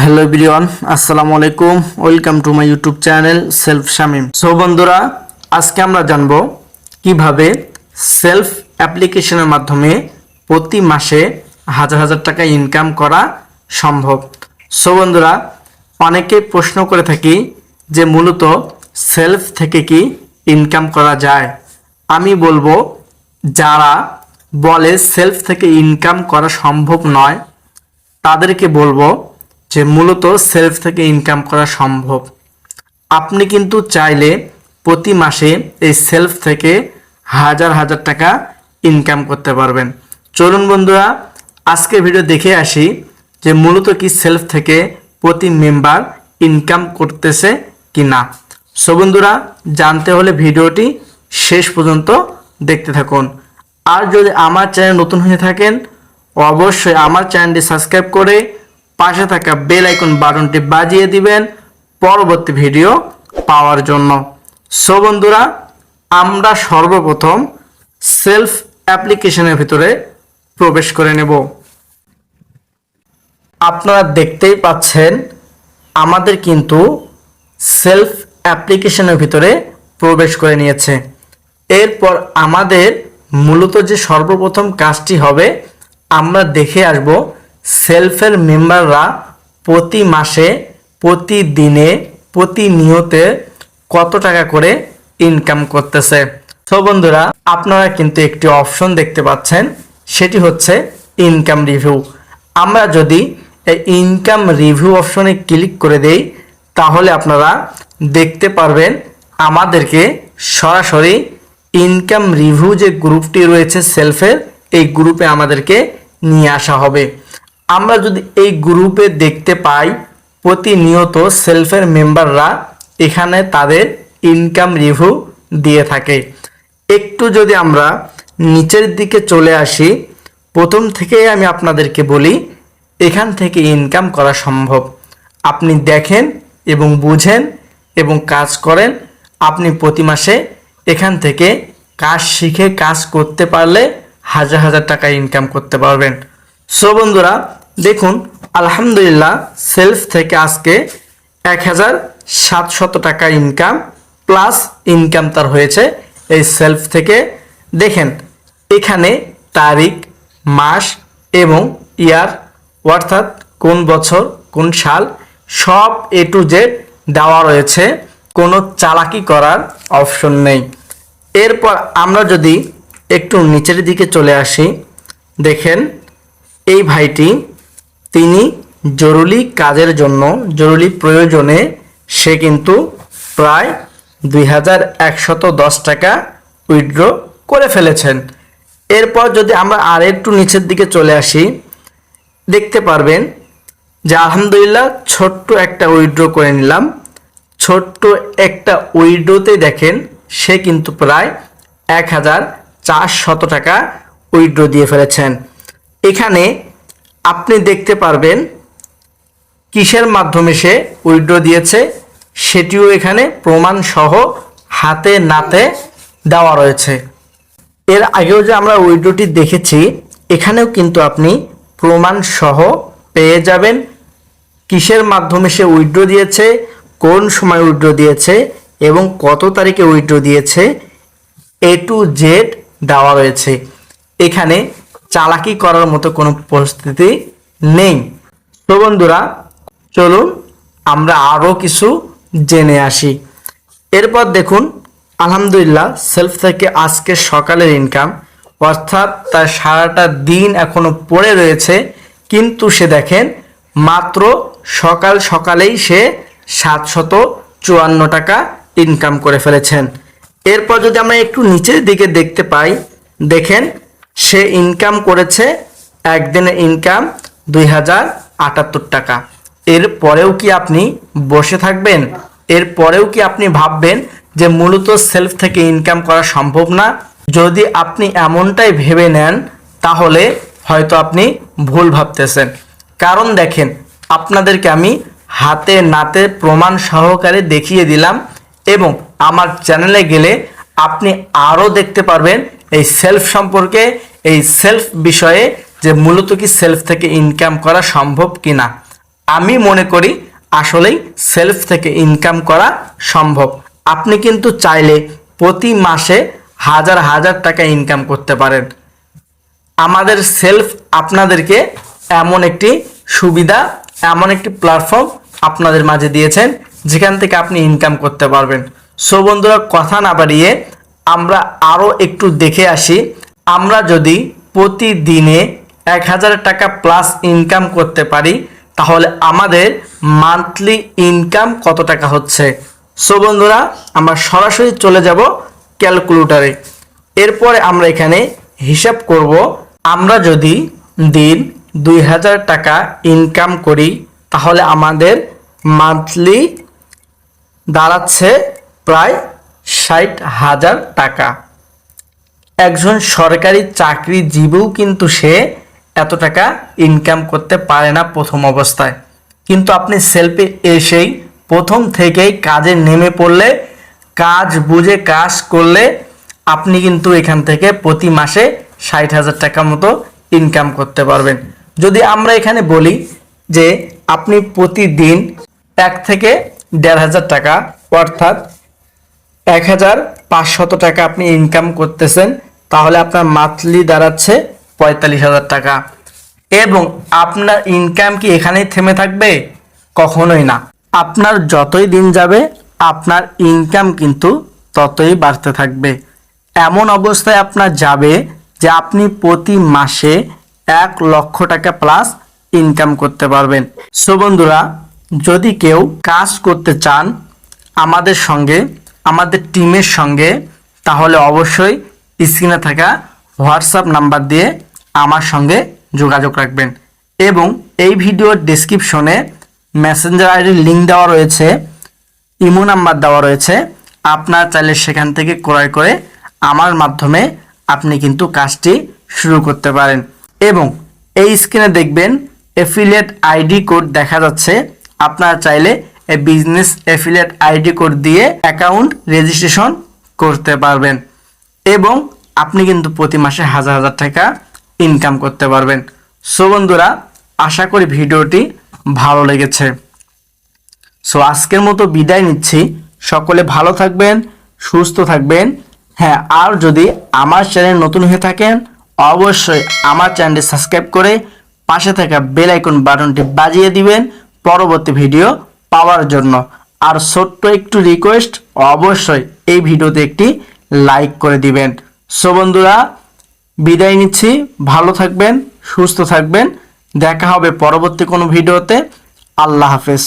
Hello everyone, আসসালামু আলাইকুম। Welcome to my YouTube channel self Shamim. So বন্ধুরা, আজকে আমরা জানব কিভাবে সেলফ অ্যাপ্লিকেশনের মাধ্যমে প্রতি মাসে হাজার হাজার টাকা ইনকাম করা সম্ভব। সো বন্ধুরা, অনেকে প্রশ্ন করে থাকি যে মূলত সেলফ থেকে কি ইনকাম করা যায়। আমি বলবো, যারা বলে সেলফ থেকে ইনকাম করা সম্ভব নয় তাদেরকে বলবো যে মূলত সেলফ থেকে ইনকাম করা সম্ভব। আপনি কিন্তু চাইলে প্রতি মাসে এই সেলফ থেকে হাজার হাজার টাকা ইনকাম করতে পারবেন। চলুন বন্ধুরা, আজকের ভিডিও দেখে আসি যে মূলত কি সেলফ থেকে প্রতি মেম্বার ইনকাম করতেছে কি না। সো বন্ধুরা, জানতে হলে ভিডিওটি শেষ পর্যন্ত দেখতে থাকুন। আর যদি আমার চ্যানেল নতুন হয়ে থাকেন, অবশ্যই আমার চ্যানেলটি সাবস্ক্রাইব করে পাশে থাকা বেল আইকন বাটনটি বাজিয়ে দিবেন পরবর্তী ভিডিও পাওয়ার জন্য। সো বন্ধুরা, আমরা সর্বপ্রথম সেলফ অ্যাপ্লিকেশনের ভিতরে প্রবেশ করে নেব। আপনারা দেখতেই পাচ্ছেন আমাদের কিন্তু সেলফ অ্যাপ্লিকেশনের ভিতরে প্রবেশ করে নিয়েছে। এরপর আমাদের মূলত যে সর্বপ্রথম কাজটি হবে, আমরা দেখে আসব সেলফের মেম্বাররা প্রতি মাসে, প্রতিদিনে, প্রতিনিয়তে কত টাকা করে ইনকাম করতেছে। তো বন্ধুরা, আপনারা কিন্তু একটি অপশন দেখতে পাচ্ছেন, সেটি হচ্ছে ইনকাম রিভিউ। আমরা যদি এই ইনকাম রিভিউ অপশনে ক্লিক করে দেই, তাহলে আপনারা দেখতে পারবেন আমাদেরকে সরাসরি ইনকাম রিভিউ যে গ্রুপটি রয়েছে সেলফের, এই গ্রুপে আমাদেরকে নিয়ে আসা হবে। আমরা যদি এই গ্রুপে দেখতে পাই প্রতিনিয়ত সেলফের মেম্বাররা এখানে তাদের ইনকাম রিভিউ দিয়ে থাকে। একটু যদি আমরা নিচের দিকে চলে আসি, প্রথম থেকেই আমি আপনাদেরকে বলি এখান থেকে ইনকাম করা সম্ভব। আপনি দেখেন এবং বুঝেন এবং কাজ করেন, আপনি প্রতি মাসে এখান থেকে কাজ শিখে কাজ করতে পারলে হাজার হাজার টাকা ইনকাম করতে পারবেন। সো বন্ধুরা, দেখুন আলহামদুলিল্লাহ সেলফ থেকে আজকে 1700 টাকা ইনকাম প্লাস ইনকাম তার হয়েছে এই সেলফ থেকে। দেখেন এখানে তারিখ, মাস এবং ইয়ার, অর্থাৎ কোন বছর কোন সাল, সব এ টু জেড দেওয়া রয়েছে, কোনো চালাকি করার অপশন নেই। এরপর আমরা যদি একটু নিচের দিকে চলে আসি, দেখেন এই ভাইটি তিনি জরুরি কাজের জন্য, জরুরি প্রয়োজনে সে কিন্তু প্রায় 2110 টাকা উইথড্র করে ফেলেছেন। এরপর যদি আমরা আর একটু নিচের দিকে চলে আসি, দেখতে পারবেন যে আলহামদুলিল্লাহ ছোট্ট একটা উইথড্র করে নিলাম। ছোট্ট একটা উইথড্রতে দেখেন সে কিন্তু প্রায় 1400 টাকা উইথড্র দিয়ে ফেলেছেন। এখানে আপনি দেখতে পারবেন কিসের মাধ্যমে সে উইথড্র দিয়েছে, সেটিও এখানে প্রমাণ সহ হাতে নাতে দেওয়া রয়েছে। এর আগেও যে আমরা উইথড্রটি দেখেছি, এখানেও কিন্তু আপনি প্রমাণ সহ পেয়ে যাবেন কিসের মাধ্যমে সে উইথড্র দিয়েছে, কোন সময় উইথড্র দিয়েছে এবং কত তারিখে উইথড্র দিয়েছে, এ টু জেড দেওয়া রয়েছে। এখানে চালাকি করার মতো কোনো পরিস্থিতি নেই। তো বন্ধুরা, চলুন আমরা আরও কিছু জেনে আসি। এরপর দেখুন আলহামদুলিল্লাহ সেলফ থেকে আজকে সকালের ইনকাম, অর্থাৎ তার সারাটা দিন এখনো পড়ে রয়েছে, কিন্তু সে দেখেন মাত্র সকাল সকালেই সে 754 টাকা ইনকাম করে ফেলেছেন। এরপর যদি আমরা একটু নিচের দিকে দেখতে পাই, দেখেন সে ইনকাম করেছে একদিনের ইনকাম 2078 টাকা। এরপরেও কি আপনি বসে থাকবেন? এরপরেও কি আপনি ভাববেন যে মূলত সেলফ থেকে ইনকাম করা সম্ভব না? যদি আপনি এমনটাই ভেবে নেন, তাহলে হয়তো আপনি ভুল ভাবতেছেন। কারণ দেখেন, আপনাদেরকে আমি হাতে নাতে প্রমাণ সহকারে দেখিয়ে দিলাম, এবং আমার চ্যানেলে গেলে আপনি আরও দেখতে পারবেন এই সেলফ সম্পর্কে, এই সেলফ বিষয়ে যে মূলত কি সেলফ থেকে ইনকাম করা সম্ভব কিনা। আমি মনে করি আসলেই সেলফ থেকে ইনকাম করা সম্ভব। আপনি কিন্তু চাইলে প্রতি মাসে হাজার হাজার টাকা ইনকাম করতে পারেন। আমাদের সেলফ আপনাদেরকে এমন একটি সুবিধা, এমন একটি প্ল্যাটফর্ম আপনাদের মাঝে দিয়েছেন যেখান থেকে আপনি ইনকাম করতে পারবেন। সো বন্ধুরা, কথা না বাড়িয়ে আমরা আরও একটু দেখে আসি, আমরা যদি প্রতিদিনে 1000 টাকা প্লাস ইনকাম করতে পারি তাহলে আমাদের মান্থলি ইনকাম কত টাকা হচ্ছে। সো বন্ধুরা, আমরা সরাসরি চলে যাব ক্যালকুলেটরে। এরপরে আমরা এখানে হিসাব করব, আমরা যদি দিন 2000 টাকা ইনকাম করি তাহলে আমাদের মান্থলি দাঁড়াচ্ছে প্রায় 60,000 টাকা। একজন সরকারি চাকরিজীবীও কিন্তু সে এত টাকা ইনকাম করতে পারে না প্রথম অবস্থায়। কিন্তু আপনি সেলফে এসেই প্রথম থেকেই কাজে নেমে পড়লে, কাজ বুঝে কাজ করলে আপনি কিন্তু এখান থেকে প্রতি মাসে 60,000 টাকা মতো ইনকাম করতে পারবেন। যদি আমরা এখানে বলি যে আপনি প্রতিদিন 1 থেকে 1,500 টাকা অর্থাৎ 1,500 টাকা আপনি ইনকাম করতেছেন, তাহলে আপনার মান্থলি দাঁড়াচ্ছে 45,000 টাকা। এবং আপনার ইনকাম কি এখানেই থেমে থাকবে? কখনোই না। আপনার যতই দিন যাবে আপনার ইনকাম কিন্তু ততই বাড়তে থাকবে। এমন অবস্থায় আপনার যাবে যে আপনি প্রতি মাসে 1 লক্ষ টাকা প্লাস ইনকাম করতে পারবেন। সো বন্ধুরা, যদি কেউ কাজ করতে চান আমাদের সঙ্গে, আমাদের টিমের সঙ্গে, তাহলে অবশ্যই স্ক্রিনে থাকা হোয়াটসঅ্যাপ নাম্বার দিয়ে আমার সঙ্গে যোগাযোগ রাখবেন। এবং এই ভিডিওর ডেসক্রিপশনে মেসেঞ্জার আইডির লিঙ্ক দেওয়া রয়েছে, ইমো নাম্বার দেওয়া রয়েছে। আপনার চাইলে সেখান থেকে ক্রয় করে আমার মাধ্যমে আপনি কিন্তু কাজটি শুরু করতে পারেন। এবং এই স্ক্রিনে দেখবেন অ্যাফিলিয়েট আইডি কোড দেখা যাচ্ছে। আপনারা চাইলে এই বিজনেস অ্যাফিলিয়েট আইডি কোড দিয়ে অ্যাকাউন্ট রেজিস্ট্রেশন করতে পারবেন এবং আপনি কিন্তু প্রতি মাসে হাজার হাজার টাকা ইনকাম করতে পারবেন। সো বন্ধুরা, আশা করি ভিডিওটি ভালো লেগেছে। সো আজকের মতো বিদায় নিচ্ছি। সকলে ভালো থাকবেন, সুস্থ থাকবেন। হ্যাঁ, আর যদি আমার চ্যানেল নতুন হয়ে থাকেন অবশ্যই আমার চ্যানেলটি সাবস্ক্রাইব করে পাশে থাকা বেল আইকন বাটনটি বাজিয়ে দিবেন পরবর্তী ভিডিও পাওয়ার জন্য। আর ছোট্ট একটু রিকোয়েস্ট, অবশ্যই এই ভিডিওতে একটি লাইক করে দিবেন। সো বন্ধুরা, বিদায় নিচ্ছি। ভালো থাকবেন, সুস্থ থাকবেন। দেখা হবে পরবর্তী কোনো ভিডিওতে। আল্লাহ হাফেজ।